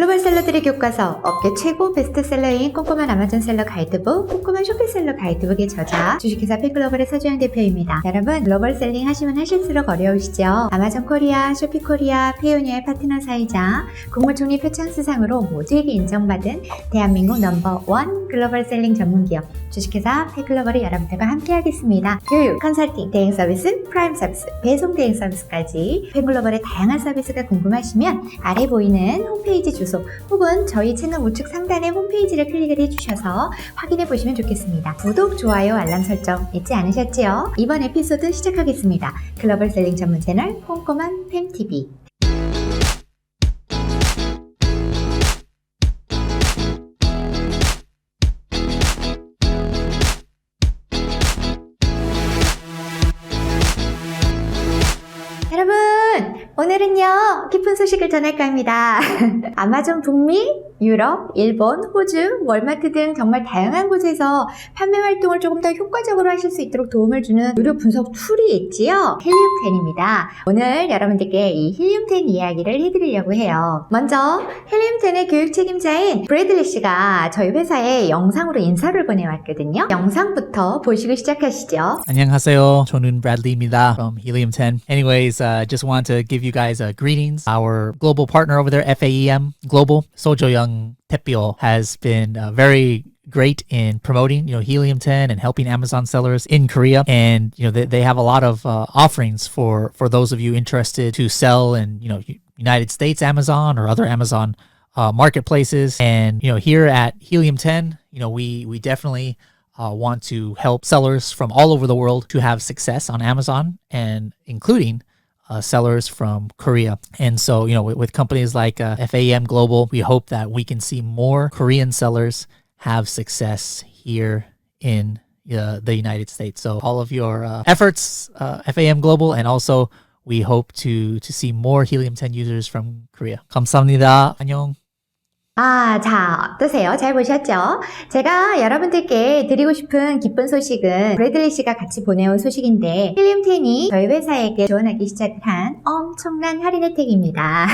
글로벌 셀러들의 교과서, 업계 최고 베스트셀러인 꼼꼼한 아마존 셀러 가이드북, 꼼꼼한 쇼핑셀러 가이드북의 저자, 주식회사 팩글로벌의 서주영 대표입니다. 여러분, 글로벌 셀링 하시면 하실수록 어려우시죠? 아마존 코리아, 쇼핑 코리아, 페이오니아의 파트너 사이자, 국무총리 표창수상으로 모두에게 인정받은 대한민국 넘버1 글로벌 셀링 전문기업, 주식회사 팩글로벌이 여러분들과 함께하겠습니다. 교육, 컨설팅, 대행 서비스, 프라임 서비스, 배송 대행 서비스까지 팩글로벌의 다양한 서비스가 궁금하시면 아래 보이는 홈페이지 주소 혹은 저희 채널 우측 상단의 홈페이지를 클릭을 해주셔서 확인해 보시면 좋겠습니다. 구독, 좋아요, 알람 설정 잊지 않으셨지요? 이번 에피소드 시작하겠습니다. 글로벌 셀링 전문 채널 꼼꼼한 팸TV. 여러분, 오늘은요 기쁜 소식을 전할까 합니다. 아마존 북미, 유럽, 일본, 호주, 월마트 등 정말 다양한 곳에서 판매 활동을 조금 더 효과적으로 하실 수 있도록 도움을 주는 무료 분석 툴이 있지요. 헬리움10입니다. 오늘 여러분들께 이 헬리움10 이야기를 해드리려고 해요. 먼저 헬리움10의 교육 책임자인 브래들리 씨가 저희 회사에 영상으로 인사를 보내왔거든요. 영상부터 보시고 시작하시죠. 안녕하세요. 저는 Bradley입니다 from Helium10. Anyways, just want to give you guys greetings. Our global partner over there, FAEM Global, Sojoyoung Tepio, has been very great in promoting, Helium10 and helping Amazon sellers in Korea. And, they have a lot of offerings for those of you interested to sell in, United States Amazon or other Amazon marketplaces. And, here at Helium10, we definitely want to help sellers from all over the world to have success on Amazon, and including sellers from Korea. And so, with companies like FAEM Global, we hope that we can see more Korean sellers have success here in the United States. So all of your efforts, FAEM Global, and also we hope to see more Helium10 users from Korea. 감사합니다. 안녕. 자, 어떠세요? 잘 보셨죠? 제가 여러분들께 드리고 싶은 기쁜 소식은 브래들리 씨가 같이 보내온 소식인데, 헬리움10이 저희 회사에게 지원하기 시작한 엄청난 할인 혜택입니다.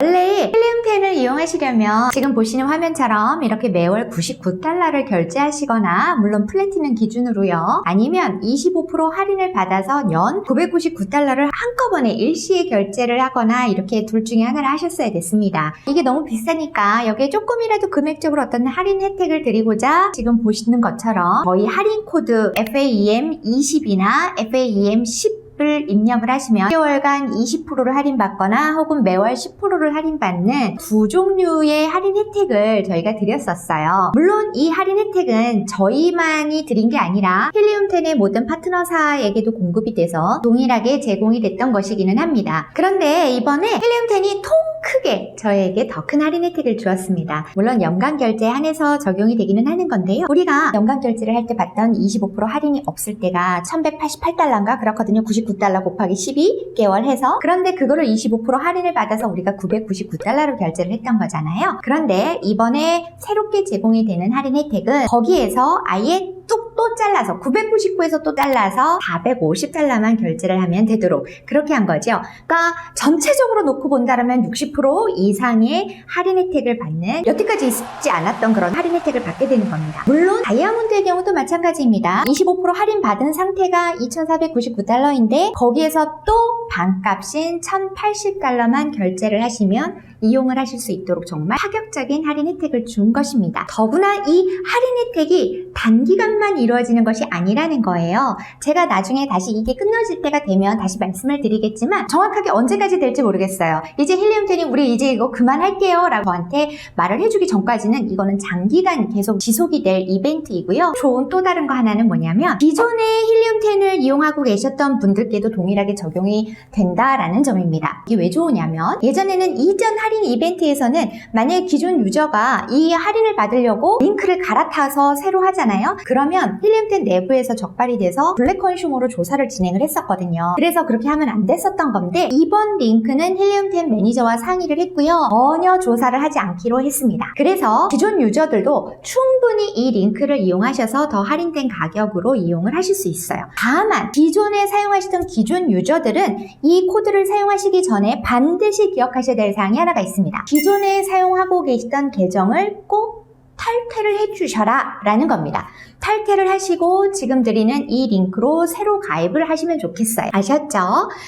원래 헬리움10을 이용하시려면 지금 보시는 화면처럼 이렇게 매월 $99를 결제하시거나, 물론 플래티넘 기준으로요, 아니면 25% 할인을 받아서 연 $999를 한꺼번에 일시에 결제를 하거나, 이렇게 둘 중에 하나를 하셨어야 됐습니다. 이게 너무 비싸니까 여기에 조금이라도 금액적으로 어떤 할인 혜택을 드리고자 지금 보시는 것처럼 저희 할인 코드 FAEM20이나 FAEM10 을 입력을 하시면 6개월간 20%를 할인받거나 혹은 매월 10%를 할인받는 두 종류의 할인 혜택을 저희가 드렸었어요. 물론 이 할인 혜택은 저희만이 드린 게 아니라 헬리움10의 모든 파트너사에게도 공급이 돼서 동일하게 제공이 됐던 것이기는 합니다. 그런데 이번에 헬리움10이 통 크게 저희에게 더 큰 할인 혜택을 주었습니다. 물론 연간 결제에 한해서 적용이 되기는 하는 건데요. 우리가 연간 결제를 할 때 받던 25% 할인이 없을 때가 $1188인가 그렇거든요. $99 곱하기 12개월 해서. 그런데 그거를 25% 할인을 받아서 우리가 $999로 결제를 했던 거잖아요. 그런데 이번에 새롭게 제공이 되는 할인 혜택은 거기에서 아예 또 잘라서 999에서 또 잘라서 $450만 결제를 하면 되도록 그렇게 한 거죠. 그러니까 전체적으로 놓고 본다면 60% 이상의 할인 혜택을 받는, 여태까지 있지 않았던 그런 할인 혜택을 받게 되는 겁니다. 물론 다이아몬드의 경우도 마찬가지입니다. 25% 할인 받은 상태가 $2,499인데 거기에서 또 반값인 $1,080만 결제를 하시면 이용을 하실 수 있도록 정말 파격적인 할인 혜택을 준 것입니다. 더구나 이 할인 혜택이 단기간만 이루어지는 것이 아니라는 거예요. 제가 나중에 다시 이게 끊어질 때가 되면 다시 말씀을 드리겠지만 정확하게 언제까지 될지 모르겠어요. 이제 힐리움10이 우리 이제 이거 그만할게요 라고 저한테 말을 해주기 전까지는 이거는 장기간 계속 지속이 될 이벤트이고요. 좋은 또 다른 거 하나는 뭐냐면 기존의 힐리움10을 이용하고 계셨던 분들께도 동일하게 적용이 된다라는 점입니다. 이게 왜 좋으냐면 예전에는 이전 할인 이벤트에서는 만약에 기존 유저가 이 할인을 받으려고 링크를 갈아타서 새로 하잖아요. 그러면 힐리움10 내부에서 적발이 돼서 블랙 컨슈머로 조사를 진행을 했었거든요. 그래서 그렇게 하면 안 됐었던 건데 이번 링크는 힐리움10 매니저와 상의를 했고요. 전혀 조사를 하지 않기로 했습니다. 그래서 기존 유저들도 충분히 이 링크를 이용하셔서 더 할인된 가격으로 이용을 하실 수 있어요. 다만 기존에 사용하시던 기존 유저들은 이 코드를 사용하시기 전에 반드시 기억하셔야 될 사항이 하나가 있습니다. 기존에 사용하고 계시던 계정을 꼭 탈퇴를 해주셔라 라는 겁니다. 탈퇴를 하시고 지금 드리는 이 링크로 새로 가입을 하시면 좋겠어요. 아셨죠?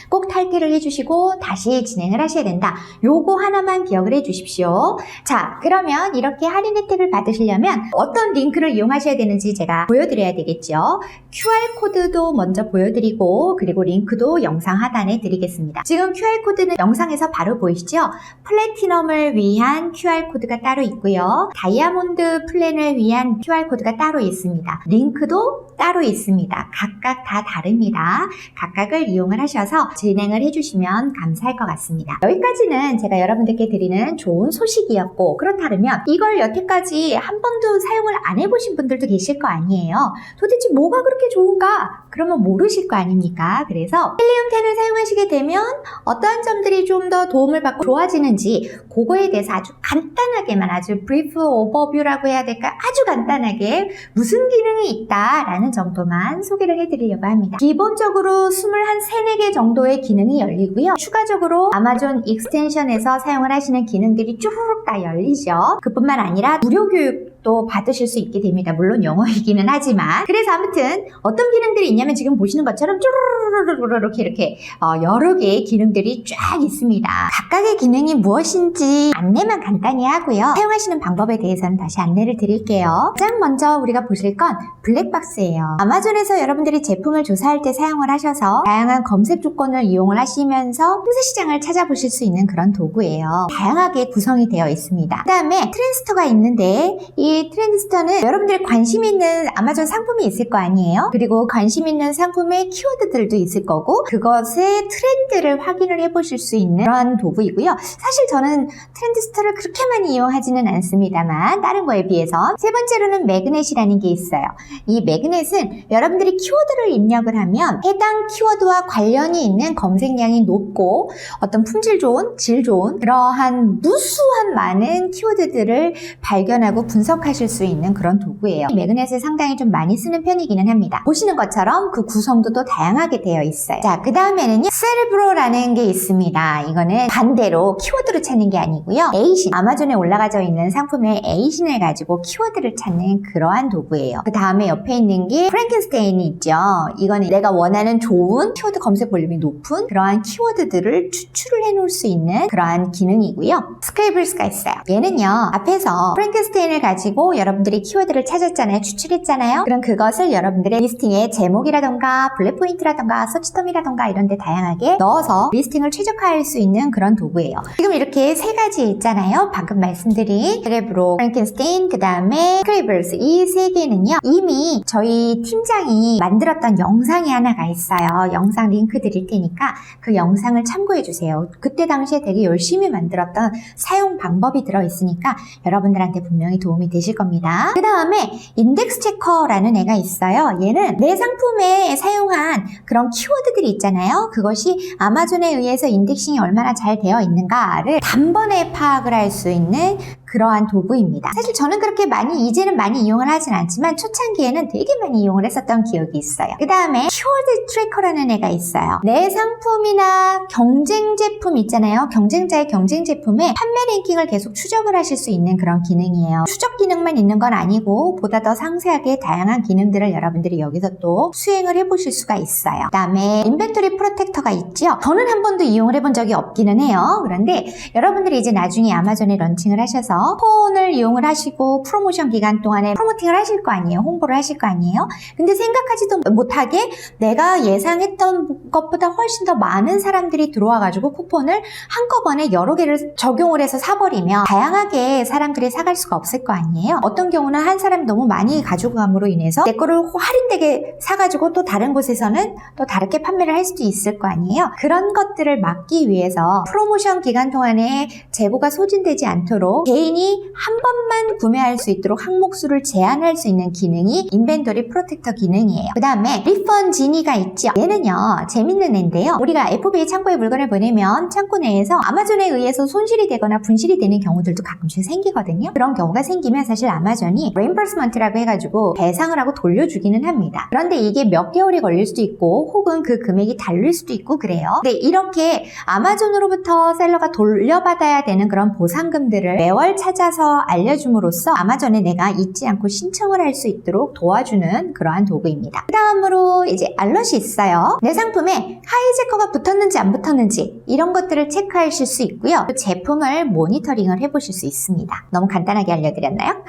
꼭 탈퇴를 해주시고 다시 진행을 하셔야 된다. 요거 하나만 기억을 해주십시오. 자, 그러면 이렇게 할인 혜택을 받으시려면 어떤 링크를 이용하셔야 되는지 제가 보여드려야 되겠죠. QR코드도 먼저 보여드리고 그리고 링크도 영상 하단에 드리겠습니다. 지금 QR코드는 영상에서 바로 보이시죠? 플래티넘을 위한 QR코드가 따로 있고요. 다이아몬드 플랜을 위한 QR코드가 따로 있습니다. 링크도 따로 있습니다. 각각 다 다릅니다. 각각을 이용을 하셔서 진행을 해주시면 감사할 것 같습니다. 여기까지는 제가 여러분들께 드리는 좋은 소식이었고 그렇다면 이걸 여태까지 한 번도 사용을 안 해보신 분들도 계실 거 아니에요. 도대체 뭐가 그렇게 좋은가? 그러면 모르실 거 아닙니까? 그래서 힐리움10을 사용하시게 되면 어떠한 점들이 좀 더 도움을 받고 좋아지는지 그거에 대해서 아주 간단하게만 아주 브리프 오버뷰라고 해야 될까? 아주 간단하게 무슨 기능이 있다라는 정도만 소개를 해드리려고 합니다. 기본적으로 24개 정도의 기능이 열리고요. 추가적으로 아마존 익스텐션에서 사용을 하시는 기능들이 쭈루룩 다 열리죠. 그뿐만 아니라 무료 교육도 받으실 수 있게 됩니다. 물론 영어이기는 하지만. 그래서 아무튼 어떤 기능들이 있냐면 지금 보시는 것처럼 쭈루루루루루 이렇게 여러 개의 기능들이 쫙 있습니다. 각각의 기능이 무엇인지 안내만 간단히 하고요. 사용하시는 방법에 대해서는 다시 안내를 드릴게요. 가장 먼저 우리가 보실 건 블랙박스예요. 아마존에서 여러분들이 제품을 조사할 때 사용을 하셔서 다양한 검색 조건을 이용을 하시면서 홍세 시장을 찾아보실 수 있는 그런 도구예요. 다양하게 구성이 되어 있습니다. 그 다음에 트렌드스토어가 있는데 이 트렌드스토어는 여러분들이 관심 있는 아마존 상품이 있을 거 아니에요? 그리고 관심 있는 상품의 키워드들도 있을 거고 그것의 트렌드를 확인을 해보실 수 있는 그런 도구이고요. 사실 저는 트렌드스토어를 그렇게 많이 이용하지는 않습니다만 다른 거에 비해서 세 번째로는 매그넷이라는 게 있어요. 이 매그넷은 여러분들이 키워드를 입력을 하면 해당 키워드와 관련이 있는 검색량이 높고 어떤 품질 좋은, 질 좋은 그러한 무수한 많은 키워드들을 발견하고 분석하실 수 있는 그런 도구예요. 이 매그넷을 상당히 좀 많이 쓰는 편이기는 합니다. 보시는 것처럼 그 구성도도 다양하게 되어 있어요. 자, 그 다음에는요. 세레브로라는 게 있습니다. 이거는 반대로 키워드로 찾는 게 아니고요. 에이신, 아마존에 올라가져 있는 상품의 에이신을 가지고 키워드를 찾는 그러한 도구예요. 그 다음에 옆에 있는 게 프랭켄스테인이 있죠. 이거는 내가 원하는 좋은 키워드 검색 볼륨이 높은 그러한 키워드들을 추출을 해놓을 수 있는 그러한 기능이고요. 스크래블스가 있어요. 얘는요. 앞에서 프랭켄스테인을 가지고 여러분들이 키워드를 찾았잖아요. 추출했잖아요. 그럼 그것을 여러분들의 리스팅의 제목이라던가 블랙포인트라던가 서치텀이라던가 이런 데 다양하게 넣어서 리스팅을 최적화할 수 있는 그런 도구예요. 지금 이렇게 세 가지 있잖아요. 방금 말씀드린 세레브로, 프랭켄스테인, 그 다음에 스크래블스 이 세 개는요. 이미 저희 팀장이 만들었던 영상이 하나가 있어요. 영상 링크 드릴 테니까 그 영상을 참고해 주세요. 그때 당시에 되게 열심히 만들었던 사용 방법이 들어있으니까 여러분들한테 분명히 도움이 되실 겁니다. 그 다음에 인덱스 체커라는 애가 있어요. 얘는 내 상품에 사용한 그런 키워드들이 있잖아요. 그것이 아마존에 의해서 인덱싱이 얼마나 잘 되어 있는가를 단번에 파악을 할 수 있는 그러한 도구입니다. 사실 저는 그렇게 이제는 많이 이용을 하진 않지만 초창기에는 되게 많이 이용을 했었던 기억이 있어요. 그 다음에 키워드 트래커라는 애가 있어요. 내 상품이나 경쟁 제품 있잖아요. 경쟁자의 경쟁 제품의 판매 랭킹을 계속 추적을 하실 수 있는 그런 기능이에요. 추적 기능만 있는 건 아니고 보다 더 상세하게 다양한 기능들을 여러분들이 여기서 또 수행을 해보실 수가 있어요. 그 다음에 인벤토리 프로텍터가 있죠. 저는 한 번도 이용을 해본 적이 없기는 해요. 그런데 여러분들이 이제 나중에 아마존에 런칭을 하셔서 있어요. 쿠폰을 이용을 하시고 프로모션 기간 동안에 프로모팅을 하실 거 아니에요. 홍보를 하실 거 아니에요. 근데 생각하지도 못하게 내가 예상했던 것보다 훨씬 더 많은 사람들이 들어와가지고 쿠폰을 한꺼번에 여러 개를 적용을 해서 사버리면 다양하게 사람들이 사갈 수가 없을 거 아니에요. 어떤 경우는 한 사람이 너무 많이 가지고 감으로 인해서 내 거를 할인되게 사가지고 또 다른 곳에서는 또 다르게 판매를 할 수도 있을 거 아니에요. 그런 것들을 막기 위해서 프로모션 기간 동안에 재고가 소진되지 않도록 개인이 한 번만 구매할 수 있도록 항목수를 제한할 수 있는 기능이 인벤토리 프로텍터 기능이에요. 그 다음에 리펀 지니가 있죠. 얘는요 재밌는 애인데요. 우리가 FBA 창고에 물건을 보내면 창고 내에서 아마존에 의해서 손실이 되거나 분실이 되는 경우들도 가끔씩 생기거든요. 그런 경우가 생기면 사실 아마존이 reimbursement라고 해가지고 배상을 하고 돌려주기는 합니다. 그런데 이게 몇 개월이 걸릴 수도 있고 혹은 그 금액이 다를 수도 있고 그래요. 근데 이렇게 아마존으로부터 셀러가 돌려받아야 되는 그런 보상금들을 매월 찾아서 알려줌으로써 아마존에 내가 잊지 않고 신청을 할 수 있도록 도와주는 그러한 도구입니다. 그 다음으로 이제 알럿이 있어요. 내 상품에 하이제커가 붙었는지 안 붙었는지 이런 것들을 체크하실 수 있고요. 그 제품을 모니터링을 해보실 수 있습니다. 너무 간단하게 알려드렸나요?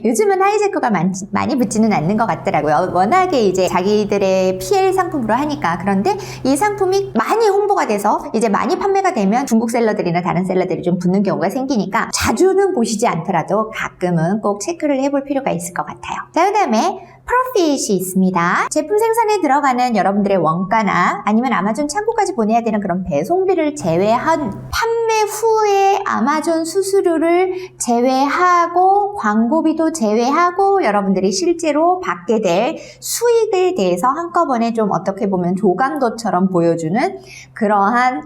요즘은 하이제커가 많이 붙지는 않는 것 같더라고요. 워낙에 이제 자기들의 PL 상품으로 하니까. 그런데 이 상품이 많이 홍보가 돼서 이제 많이 판매가 되면 중국 셀러들이나 다른 셀러들이 좀 붙는 경우가 생기니까 자주는 보시지 않더라도 가끔은 꼭 체크를 해볼 필요가 있을 것 같아요. 자, 그 다음에 프로핏이 있습니다. 제품 생산에 들어가는 여러분들의 원가나 아니면 아마존 창고까지 보내야 되는 그런 배송비를 제외한 판매 후에 아마존 수수료를 제외하고 광고비도 제외하고 여러분들이 실제로 받게 될 수익에 대해서 한꺼번에 좀 어떻게 보면 조감도처럼 보여주는 그러한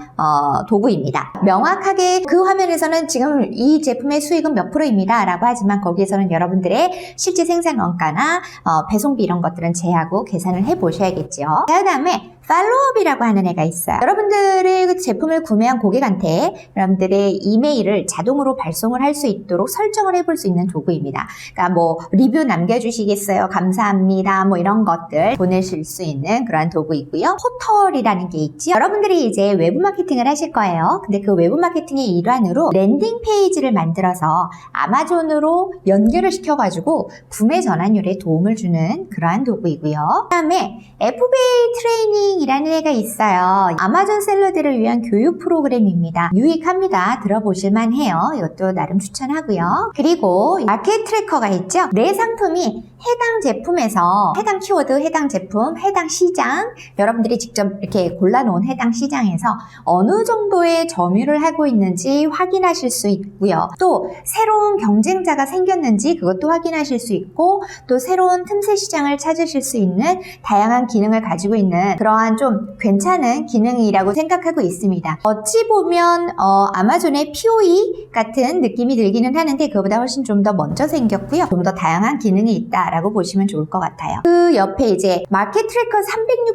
도구입니다. 명확하게 그 화면에서는 지금 이 제품의 수익은 몇 프로입니다 라고 하지만 거기에서는 여러분들의 실제 생산 원가나 배송비 이런 것들은 제하고 계산을 해 보셔야겠죠. 그 다음에 팔로우업이라고 하는 애가 있어요. 여러분들의 그 제품을 구매한 고객한테 여러분들의 이메일을 자동으로 발송을 할 수 있도록 설정을 해볼 수 있는 도구입니다. 그러니까 뭐 리뷰 남겨주시겠어요? 감사합니다. 뭐 이런 것들 보내실 수 있는 그런 도구이고요. 포털이라는 게 있죠. 여러분들이 이제 외부 마케팅을 하실 거예요. 근데 그 외부 마케팅의 일환으로 랜딩 페이지를 만들어서 아마존으로 연결을 시켜가지고 구매 전환율에 도움을 주는 그러한 도구이고요. 그 다음에 FBA 트레이닝 이라는 애가 있어요. 아마존 셀러들을 위한 교육 프로그램입니다. 유익합니다. 들어보실만 해요. 이것도 나름 추천하고요. 그리고 마켓 트래커가 있죠. 내 상품이 해당 제품에서 해당 키워드, 해당 제품, 해당 시장 여러분들이 직접 이렇게 골라놓은 해당 시장에서 어느 정도의 점유를 하고 있는지 확인하실 수 있고요. 또 새로운 경쟁자가 생겼는지 그것도 확인하실 수 있고 또 새로운 틈새 시장을 찾으실 수 있는 다양한 기능을 가지고 있는 그러한 좀 괜찮은 기능이라고 생각하고 있습니다. 어찌 보면 아마존의 POE 같은 느낌이 들기는 하는데 그거보다 훨씬 좀 더 먼저 생겼고요. 좀 더 다양한 기능이 있다라고 보시면 좋을 것 같아요. 그 옆에 이제 마켓 트래커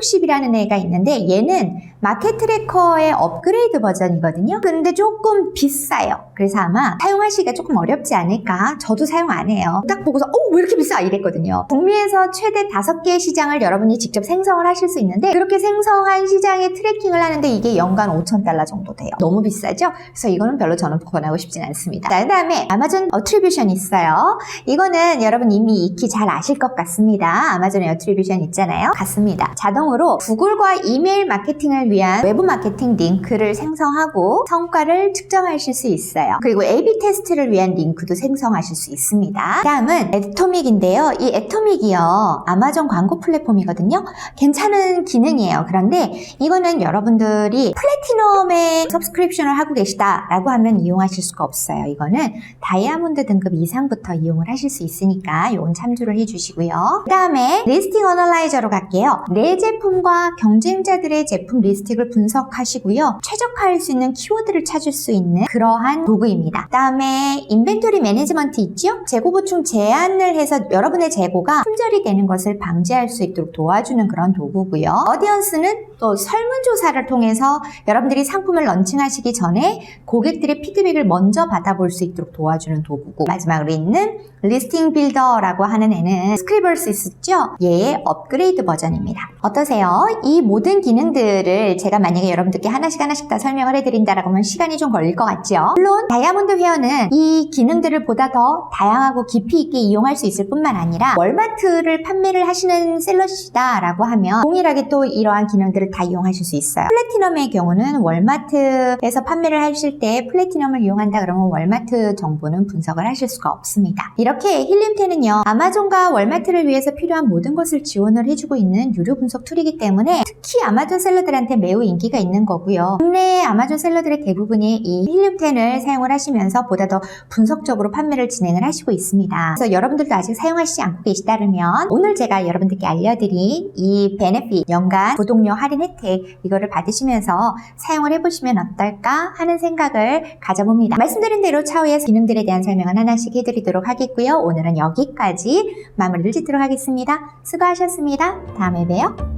360이라는 애가 있는데 얘는 마켓 트래커의 업그레이드 버전이거든요. 근데 조금 비싸요. 그래서 아마 사용하시기가 조금 어렵지 않을까. 저도 사용 안 해요. 딱 보고서 왜 이렇게 비싸? 이랬거든요. 북미에서 최대 5개의 시장을 여러분이 직접 생성을 하실 수 있는데 그렇게 생성한 시장의 트래킹을 하는데 이게 연간 $5,000 정도 돼요. 너무 비싸죠? 그래서 이거는 별로 저는 권하고 싶진 않습니다. 그 다음에 아마존 어트리뷰션 있어요. 이거는 여러분 이미 익히 잘 아실 것 같습니다. 아마존의 어트리뷰션 있잖아요. 같습니다. 자동으로 구글과 이메일 마케팅을 위한 외부 마케팅 링크를 생성하고 성과를 측정하실 수 있어요. 그리고 A/B 테스트를 위한 링크도 생성하실 수 있습니다. 다음은 애토믹인데요. 이 애토믹이요. 아마존 광고 플랫폼이거든요. 괜찮은 기능이에요. 그런데 이거는 여러분들이 플래티넘에 서브스크립션을 하고 계시다라고 하면 이용하실 수가 없어요. 이거는 다이아몬드 등급 이상부터 이용을 하실 수 있으니까 이건 참조를 해주시고요. 그 다음에 리스팅 어널라이저로 갈게요. 내 제품과 경쟁자들의 제품 리스팅을 분석하시고요. 최적화할 수 있는 키워드를 찾을 수 있는 그러한 도구입니다. 그 다음에 인벤토리 매니지먼트 있죠? 재고 보충 제한을 해서 여러분의 재고가 품절이 되는 것을 방지할 수 있도록 도와주는 그런 도구고요. 어디어 어바던스는 또 설문조사를 통해서 여러분들이 상품을 런칭하시기 전에 고객들의 피드백을 먼저 받아볼 수 있도록 도와주는 도구고, 마지막으로 있는 리스팅 빌더라고 하는 애는 스크리버스 있죠? 얘의 업그레이드 버전입니다. 어떠세요? 이 모든 기능들을 제가 만약에 여러분들께 하나씩 다 설명을 해드린다라고 하면 시간이 좀 걸릴 것 같죠? 물론 다이아몬드 회원은 이 기능들을 보다 더 다양하고 깊이 있게 이용할 수 있을 뿐만 아니라 월마트를 판매를 하시는 셀러시다 라고 하면 동일하게 또 이러한 기능들을 다 이용하실 수 있어요. 플래티넘의 경우는 월마트에서 판매를 하실 때 플래티넘을 이용한다 그러면 월마트 정보는 분석을 하실 수가 없습니다. 이렇게 힐림텐은요, 아마존과 월마트를 위해서 필요한 모든 것을 지원을 해주고 있는 유료 분석 툴이기 때문에 특히 아마존 셀러들한테 매우 인기가 있는 거고요. 국내 아마존 셀러들의 대부분이 이 힐림텐을 사용을 하시면서 보다 더 분석적으로 판매를 진행을 하시고 있습니다. 그래서 여러분들도 아직 사용하시지 않고 계시다면 오늘 제가 여러분들께 알려드린 이 베네핏 연간 구독료 할인 혜택 이거를 받으시면서 사용을 해보시면 어떨까 하는 생각을 가져봅니다. 말씀드린 대로 차후에 기능들에 대한 설명은 하나씩 해드리도록 하겠고요. 오늘은 여기까지 마무리를 짓도록 하겠습니다. 수고하셨습니다. 다음에 봬요.